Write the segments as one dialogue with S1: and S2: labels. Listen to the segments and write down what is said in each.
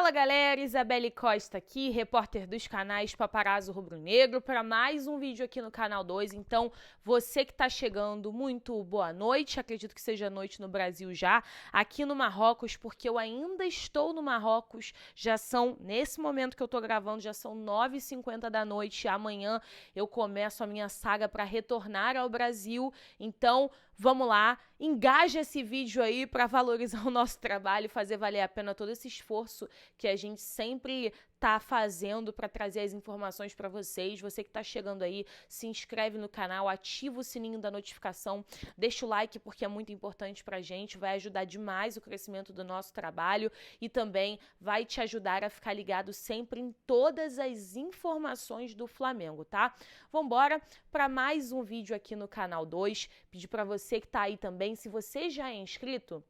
S1: Fala galera, Isabelle Costa aqui, repórter dos canais Paparazzo Rubro Negro, para mais um vídeo aqui no canal 2. Então, você que está chegando, muito boa noite, acredito que seja noite no Brasil já, aqui no Marrocos, porque eu ainda estou no Marrocos, já são, nesse momento que eu estou gravando, já são 9h50 da noite, amanhã eu começo a minha saga para retornar ao Brasil, então vamos lá, engaja esse vídeo aí para valorizar o nosso trabalho e fazer valer a pena todo esse esforço que a gente sempre tá fazendo para trazer as informações para vocês. Você que tá chegando aí, se inscreve no canal, ativa o sininho da notificação, deixa o like porque é muito importante pra gente, vai ajudar demais o crescimento do nosso trabalho e também vai te ajudar a ficar ligado sempre em todas as informações do Flamengo, tá? Vambora para mais um vídeo aqui no canal 2. Pedir para você que tá aí também, se você já é inscrito,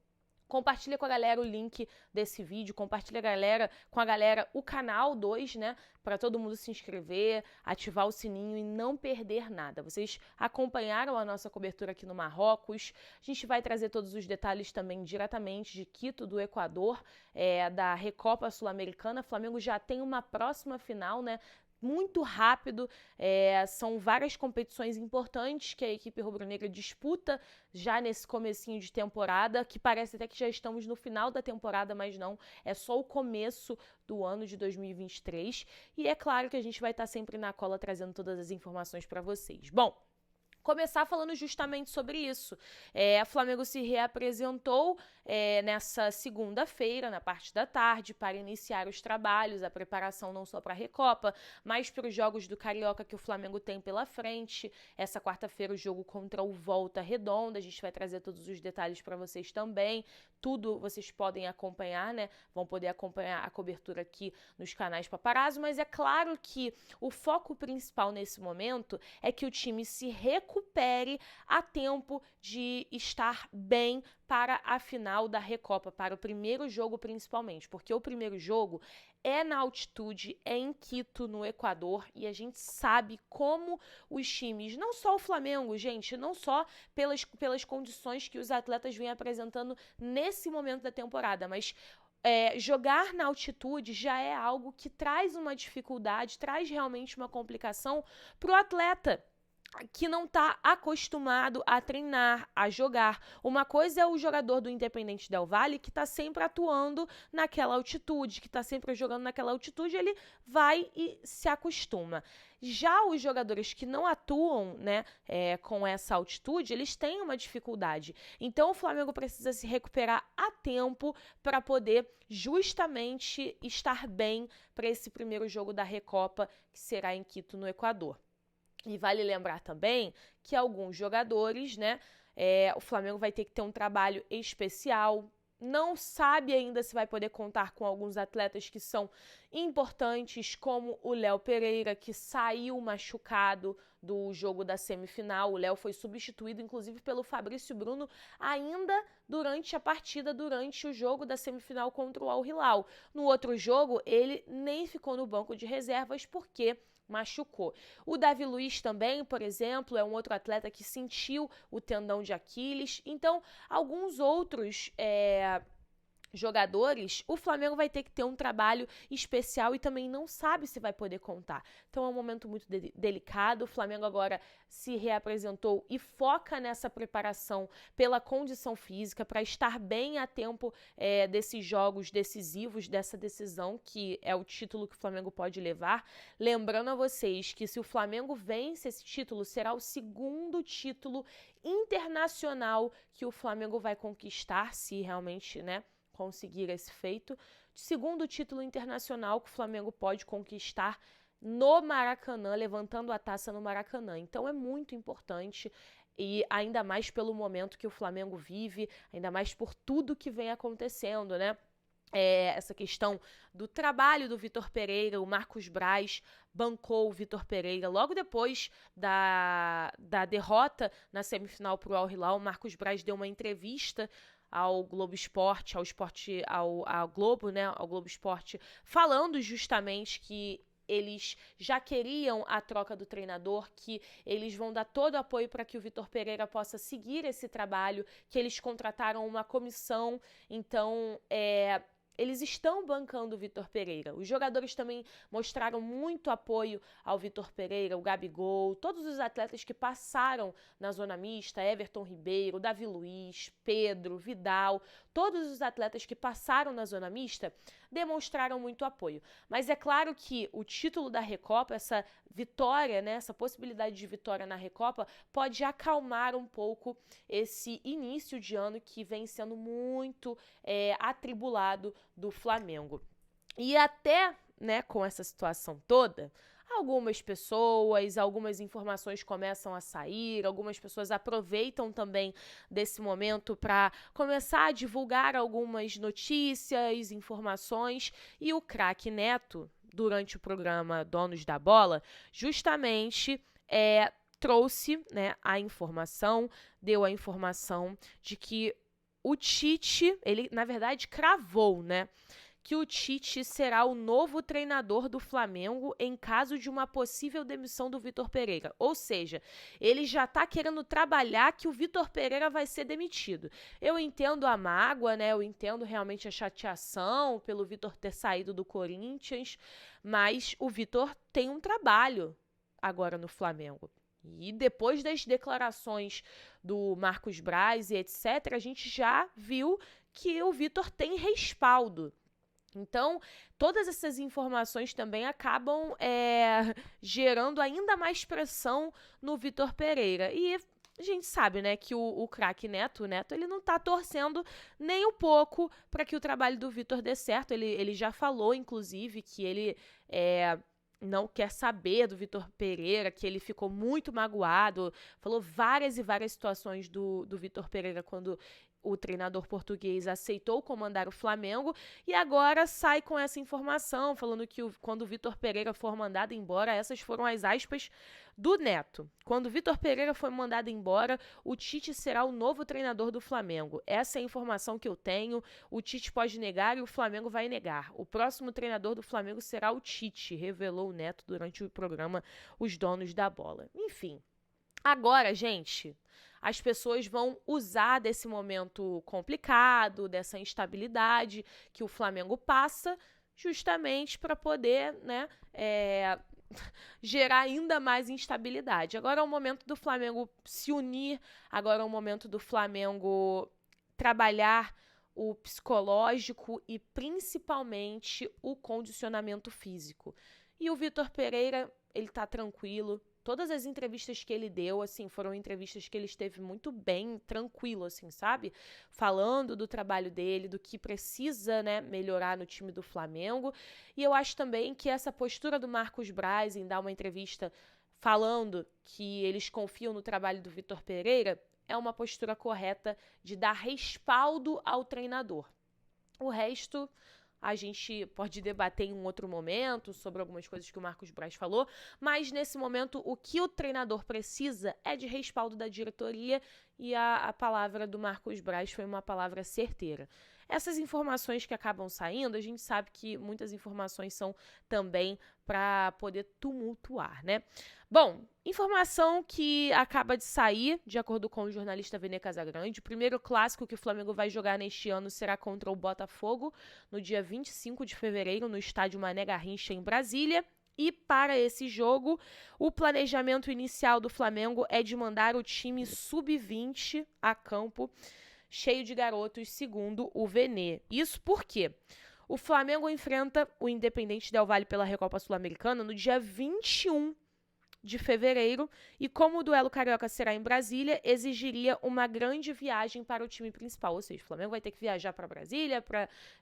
S1: compartilha com a galera o link desse vídeo, compartilha com a galera o canal 2, né? Para todo mundo se inscrever, ativar o sininho e não perder nada. Vocês acompanharam a nossa cobertura aqui no Marrocos. A gente vai trazer todos os detalhes também diretamente de Quito, do Equador, da Recopa Sul-Americana. O Flamengo já tem uma próxima final, né? Muito rápido, são várias competições importantes que a equipe rubro-negra disputa já nesse comecinho de temporada, que parece até que já estamos no final da temporada, mas não, é só o começo do ano de 2023, e é claro que a gente vai estar sempre na cola trazendo todas as informações para vocês. Bom, começar falando justamente sobre isso. O Flamengo se reapresentou nessa segunda-feira, na parte da tarde, para iniciar os trabalhos, a preparação não só para a Recopa, mas para os jogos do Carioca que o Flamengo tem pela frente. Essa quarta-feira o jogo contra o Volta Redonda, a gente vai trazer todos os detalhes para vocês também. Tudo vocês podem acompanhar, né? Vão poder acompanhar a cobertura aqui nos canais Paparazzo, mas é claro que o foco principal nesse momento é que o time se recupere a tempo de estar bem para a final da Recopa, para o primeiro jogo principalmente, porque o primeiro jogo é na altitude, é em Quito, no Equador, e a gente sabe como os times, não só o Flamengo, gente, não só pelas condições que os atletas vêm apresentando nesse momento da temporada, mas jogar na altitude já é algo que traz uma dificuldade, traz realmente uma complicação para o atleta que não está acostumado a treinar, a jogar. Uma coisa é o jogador do Independente Del Valle que está sempre atuando naquela altitude, que está sempre jogando naquela altitude, ele vai e se acostuma. Já os jogadores que não atuam, né, com essa altitude, eles têm uma dificuldade. Então o Flamengo precisa se recuperar a tempo para poder justamente estar bem para esse primeiro jogo da Recopa, que será em Quito, no Equador. E vale lembrar também que alguns jogadores, né, o Flamengo vai ter que ter um trabalho especial. Não sabe ainda se vai poder contar com alguns atletas que são importantes, como o Léo Pereira, que saiu machucado do jogo da semifinal. O Léo foi substituído, inclusive, pelo Fabrício Bruno, ainda durante a partida, durante o jogo da semifinal contra o Al Hilal. No outro jogo, ele nem ficou no banco de reservas, porque machucou. O Davi Luiz também, por exemplo, é um outro atleta que sentiu o tendão de Aquiles. Então, alguns outros jogadores, o Flamengo vai ter que ter um trabalho especial e também não sabe se vai poder contar. Então é um momento muito delicado. O Flamengo agora se reapresentou e foca nessa preparação pela condição física para estar bem a tempo desses jogos decisivos, dessa decisão que é o título que o Flamengo pode levar. Lembrando a vocês que se o Flamengo vence esse título, será o segundo título internacional que o Flamengo vai conquistar, se realmente, né, conseguir esse feito. Segundo título internacional que o Flamengo pode conquistar no Maracanã, levantando a taça no Maracanã. Então é muito importante, e ainda mais pelo momento que o Flamengo vive, ainda mais por tudo que vem acontecendo, né? Essa questão do trabalho do Vitor Pereira, o Marcos Braz bancou o Vitor Pereira logo depois da derrota na semifinal para o Al Hilal. O Marcos Braz deu uma entrevista ao Globo Esporte, ao Globo, né, ao Globo Esporte, falando justamente que eles já queriam a troca do treinador, que eles vão dar todo o apoio para que o Vitor Pereira possa seguir esse trabalho, que eles contrataram uma comissão. Então, eles estão bancando o Vitor Pereira. Os jogadores também mostraram muito apoio ao Vitor Pereira, o Gabigol, todos os atletas que passaram na zona mista, Everton Ribeiro, Davi Luiz, Pedro, Vidal, todos os atletas que passaram na zona mista demonstraram muito apoio. Mas é claro que o título da Recopa, essa vitória, né, essa possibilidade de vitória na Recopa, pode acalmar um pouco esse início de ano que vem sendo muito atribulado do Flamengo. E até, né, com essa situação toda, algumas pessoas, algumas informações começam a sair, algumas pessoas aproveitam também desse momento para começar a divulgar algumas notícias, informações, e o craque Neto, durante o programa Donos da Bola, justamente trouxe, né, a informação, deu a informação de que o Tite, ele na verdade cravou, né, que o Tite será o novo treinador do Flamengo em caso de uma possível demissão do Vitor Pereira. Ou seja, ele já está querendo trabalhar que o Vitor Pereira vai ser demitido. Eu entendo a mágoa, né? Eu entendo realmente a chateação pelo Vitor ter saído do Corinthians, mas o Vitor tem um trabalho agora no Flamengo. E depois das declarações do Marcos Braz e etc., a gente já viu que o Vitor tem respaldo. Então, todas essas informações também acabam gerando ainda mais pressão no Vitor Pereira. E a gente sabe, né, que o craque Neto, ele não tá torcendo nem um pouco para que o trabalho do Vitor dê certo. Ele já falou, inclusive, que ele não quer saber do Vitor Pereira, que ele ficou muito magoado. Falou várias e várias situações do Vitor Pereira quando o treinador português aceitou comandar o Flamengo, e agora sai com essa informação, falando que quando o Vitor Pereira for mandado embora, essas foram as aspas do Neto. Quando o Vitor Pereira for mandado embora, o Tite será o novo treinador do Flamengo. Essa é a informação que eu tenho. O Tite pode negar e o Flamengo vai negar. O próximo treinador do Flamengo será o Tite, revelou o Neto durante o programa Os Donos da Bola. Enfim, agora, gente, as pessoas vão usar desse momento complicado, dessa instabilidade que o Flamengo passa, justamente para poder, né, gerar ainda mais instabilidade. Agora é o momento do Flamengo se unir, agora é o momento do Flamengo trabalhar o psicológico e principalmente o condicionamento físico. E o Vitor Pereira, ele tá tranquilo. Todas as entrevistas que ele deu, assim, foram entrevistas que ele esteve muito bem, tranquilo, assim, sabe? Falando do trabalho dele, do que precisa, né, melhorar no time do Flamengo. E eu acho também que essa postura do Marcos Braz em dar uma entrevista falando que eles confiam no trabalho do Vitor Pereira é uma postura correta de dar respaldo ao treinador. O resto a gente pode debater em um outro momento sobre algumas coisas que o Marcos Braz falou, mas nesse momento o que o treinador precisa é de respaldo da diretoria, e a palavra do Marcos Braz foi uma palavra certeira. Essas informações que acabam saindo, a gente sabe que muitas informações são também para poder tumultuar, né? Bom, informação que acaba de sair, de acordo com o jornalista Vene Casagrande, o primeiro clássico que o Flamengo vai jogar neste ano será contra o Botafogo, no dia 25 de fevereiro, no estádio Mané Garrincha, em Brasília. E para esse jogo, o planejamento inicial do Flamengo é de mandar o time sub-20 a campo, cheio de garotos, segundo o Vene. Isso porque o Flamengo enfrenta o Independente Del Valle pela Recopa Sul-Americana no dia 21 de fevereiro, e como o duelo carioca será em Brasília, exigiria uma grande viagem para o time principal, ou seja, o Flamengo vai ter que viajar para Brasília,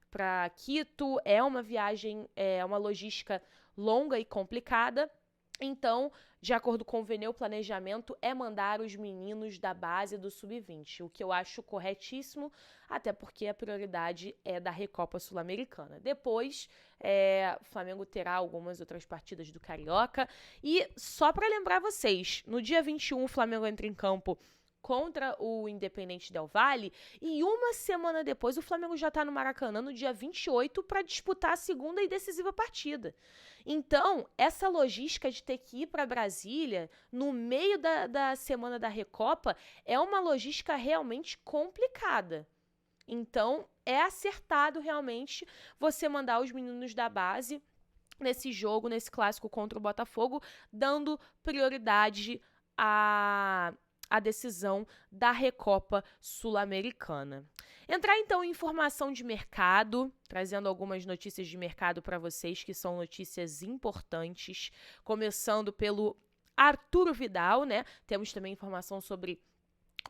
S1: para Quito, é uma viagem, é uma logística longa e complicada. Então, de acordo com o Vene, o planejamento é mandar os meninos da base do Sub-20, o que eu acho corretíssimo, até porque a prioridade é da Recopa Sul-Americana. Depois, o Flamengo terá algumas outras partidas do Carioca. E só para lembrar vocês, no dia 21 o Flamengo entra em campo contra o Independente Del Valle, e uma semana depois o Flamengo já está no Maracanã, no dia 28, para disputar a segunda e decisiva partida. Então, essa logística de ter que ir para Brasília no meio da semana da Recopa é uma logística realmente complicada. Então, é acertado realmente você mandar os meninos da base nesse jogo, nesse clássico contra o Botafogo, dando prioridade à decisão da Recopa Sul-Americana. Entrar então em informação de mercado, trazendo algumas notícias de mercado para vocês, que são notícias importantes, começando pelo Arturo Vidal, né? Temos também informação sobre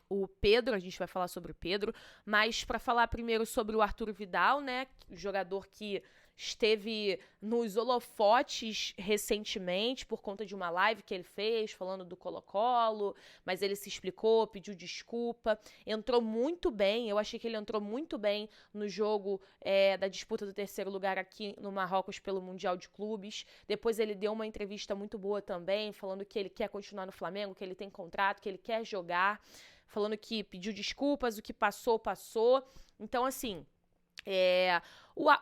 S1: o Pedro, a gente vai falar sobre o Pedro, mas para falar primeiro sobre o Arturo Vidal, né, jogador que esteve nos holofotes recentemente por conta de uma live que ele fez falando do Colo-Colo, mas ele se explicou, pediu desculpa, entrou muito bem, eu achei que ele entrou muito bem no jogo da disputa do terceiro lugar aqui no Marrocos pelo Mundial de Clubes. Depois ele deu uma entrevista muito boa também, falando que ele quer continuar no Flamengo, que ele tem contrato, que ele quer jogar, falando que pediu desculpas, o que passou, passou. Então, assim,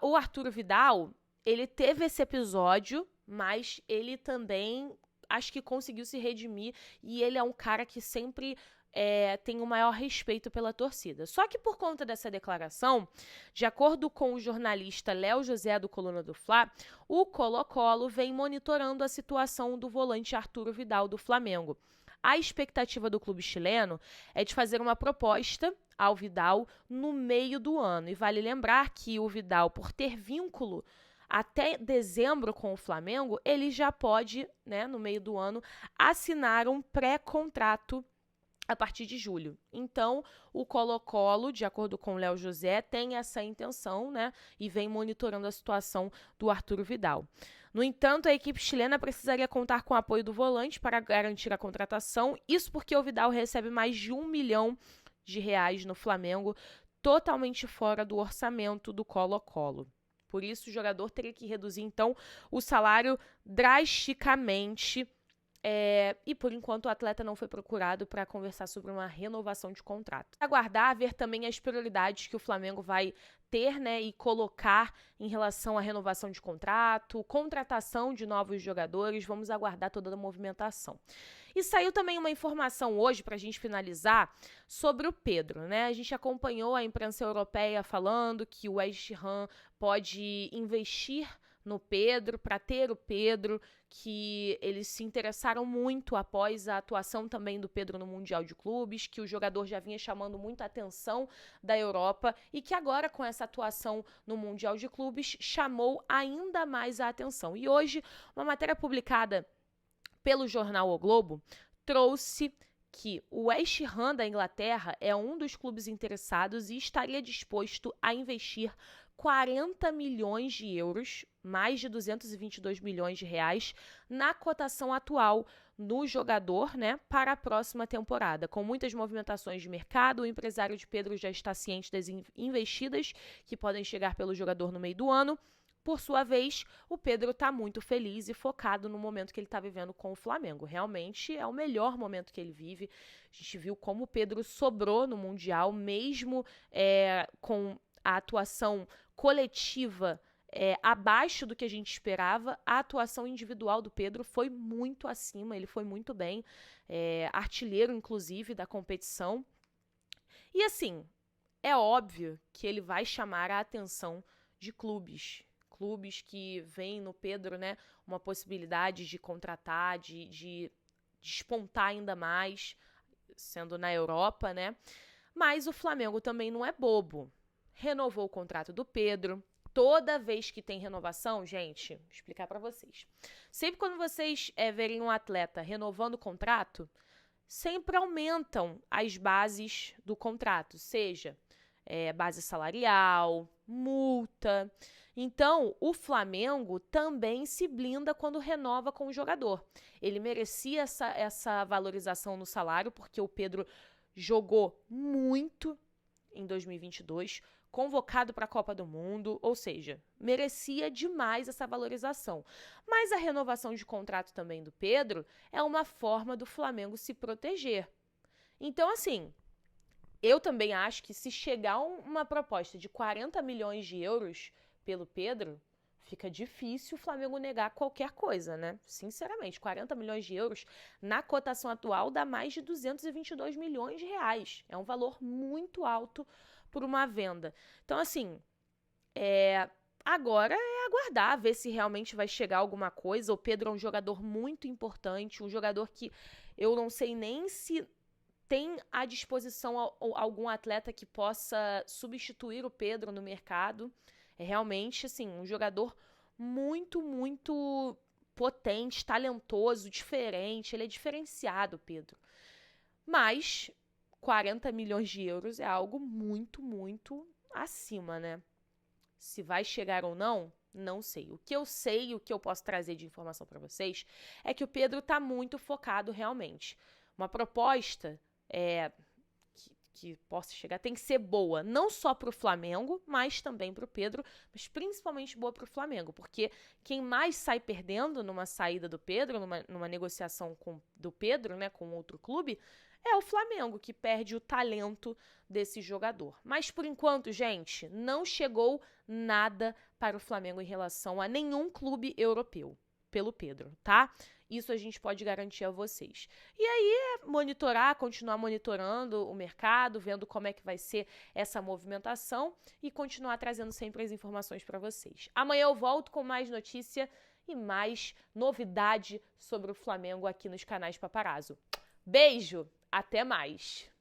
S1: o Arturo Vidal, ele teve esse episódio, mas ele também acho que conseguiu se redimir e ele é um cara que sempre tem o maior respeito pela torcida. Só que por conta dessa declaração, de acordo com o jornalista Léo José do Coluna do Fla, o Colo-Colo vem monitorando a situação do volante Arturo Vidal do Flamengo. A expectativa do clube chileno é de fazer uma proposta ao Vidal no meio do ano. E vale lembrar que o Vidal, por ter vínculo até dezembro com o Flamengo, ele já pode, né, no meio do ano, assinar um pré-contrato a partir de julho. Então, o Colo-Colo, de acordo com o Léo José, tem essa intenção, né, e vem monitorando a situação do Arturo Vidal. No entanto, a equipe chilena precisaria contar com o apoio do volante para garantir a contratação, isso porque o Vidal recebe mais de R$1 milhão no Flamengo, totalmente fora do orçamento do Colo-Colo. Por isso, o jogador teria que reduzir, então, o salário drasticamente. E por enquanto o atleta não foi procurado para conversar sobre uma renovação de contrato. Aguardar, ver também as prioridades que o Flamengo vai ter, né, e colocar em relação à renovação de contrato, contratação de novos jogadores. Vamos aguardar toda a movimentação. E saiu também uma informação hoje, para a gente finalizar, sobre o Pedro, né? A gente acompanhou a imprensa europeia falando que o West Ham pode investir no Pedro, para ter o Pedro, que eles se interessaram muito após a atuação também do Pedro no Mundial de Clubes, que o jogador já vinha chamando muita atenção da Europa e que agora com essa atuação no Mundial de Clubes chamou ainda mais a atenção. E hoje, uma matéria publicada pelo jornal O Globo trouxe que o West Ham da Inglaterra é um dos clubes interessados e estaria disposto a investir 40 milhões de euros, mais de 222 milhões de reais, na cotação atual no jogador, né, para a próxima temporada. Com muitas movimentações de mercado, o empresário de Pedro já está ciente das investidas que podem chegar pelo jogador no meio do ano. Por sua vez, o Pedro está muito feliz e focado no momento que ele está vivendo com o Flamengo. Realmente é o melhor momento que ele vive. A gente viu como o Pedro sobrou no Mundial, mesmo com a atuação coletiva abaixo do que a gente esperava. A atuação individual do Pedro foi muito acima, ele foi muito bem, artilheiro, inclusive, da competição. E assim, é óbvio que ele vai chamar a atenção de clubes que veem no Pedro, né, uma possibilidade de contratar, de despontar ainda mais, sendo na Europa, né? Mas o Flamengo também não é bobo. Renovou o contrato do Pedro. Toda vez que tem renovação, gente, vou explicar para vocês. Sempre quando vocês verem um atleta renovando o contrato, sempre aumentam as bases do contrato, seja base salarial, multa. Então, o Flamengo também se blinda quando renova com o jogador. Ele merecia essa valorização no salário, porque o Pedro jogou muito em 2022, convocado para a Copa do Mundo, ou seja, merecia demais essa valorização. Mas a renovação de contrato também do Pedro é uma forma do Flamengo se proteger. Então, assim, eu também acho que se chegar uma proposta de 40 milhões de euros pelo Pedro, fica difícil o Flamengo negar qualquer coisa, né? Sinceramente, 40 milhões de euros na cotação atual dá mais de 222 milhões de reais. É um valor muito alto por uma venda. Então, assim, agora é aguardar, ver se realmente vai chegar alguma coisa. O Pedro é um jogador muito importante, um jogador que eu não sei nem se tem à disposição algum atleta que possa substituir o Pedro no mercado. É realmente, assim, um jogador muito, muito potente, talentoso, diferente. Ele é diferenciado, Pedro. Mas 40 milhões de euros é algo muito, muito acima, né? Se vai chegar ou não, não sei. O que eu sei, o que eu posso trazer de informação para vocês, é que o Pedro está muito focado realmente. Uma proposta que possa chegar tem que ser boa, não só para o Flamengo, mas também para o Pedro, mas principalmente boa para o Flamengo, porque quem mais sai perdendo numa saída do Pedro, numa negociação do Pedro, né, com outro clube, é o Flamengo, que perde o talento desse jogador. Mas por enquanto, gente, não chegou nada para o Flamengo em relação a nenhum clube europeu pelo Pedro, tá? Isso a gente pode garantir a vocês. E aí monitorar, continuar monitorando o mercado, vendo como é que vai ser essa movimentação e continuar trazendo sempre as informações para vocês. Amanhã eu volto com mais notícia e mais novidade sobre o Flamengo aqui nos canais Paparazzo. Beijo, até mais!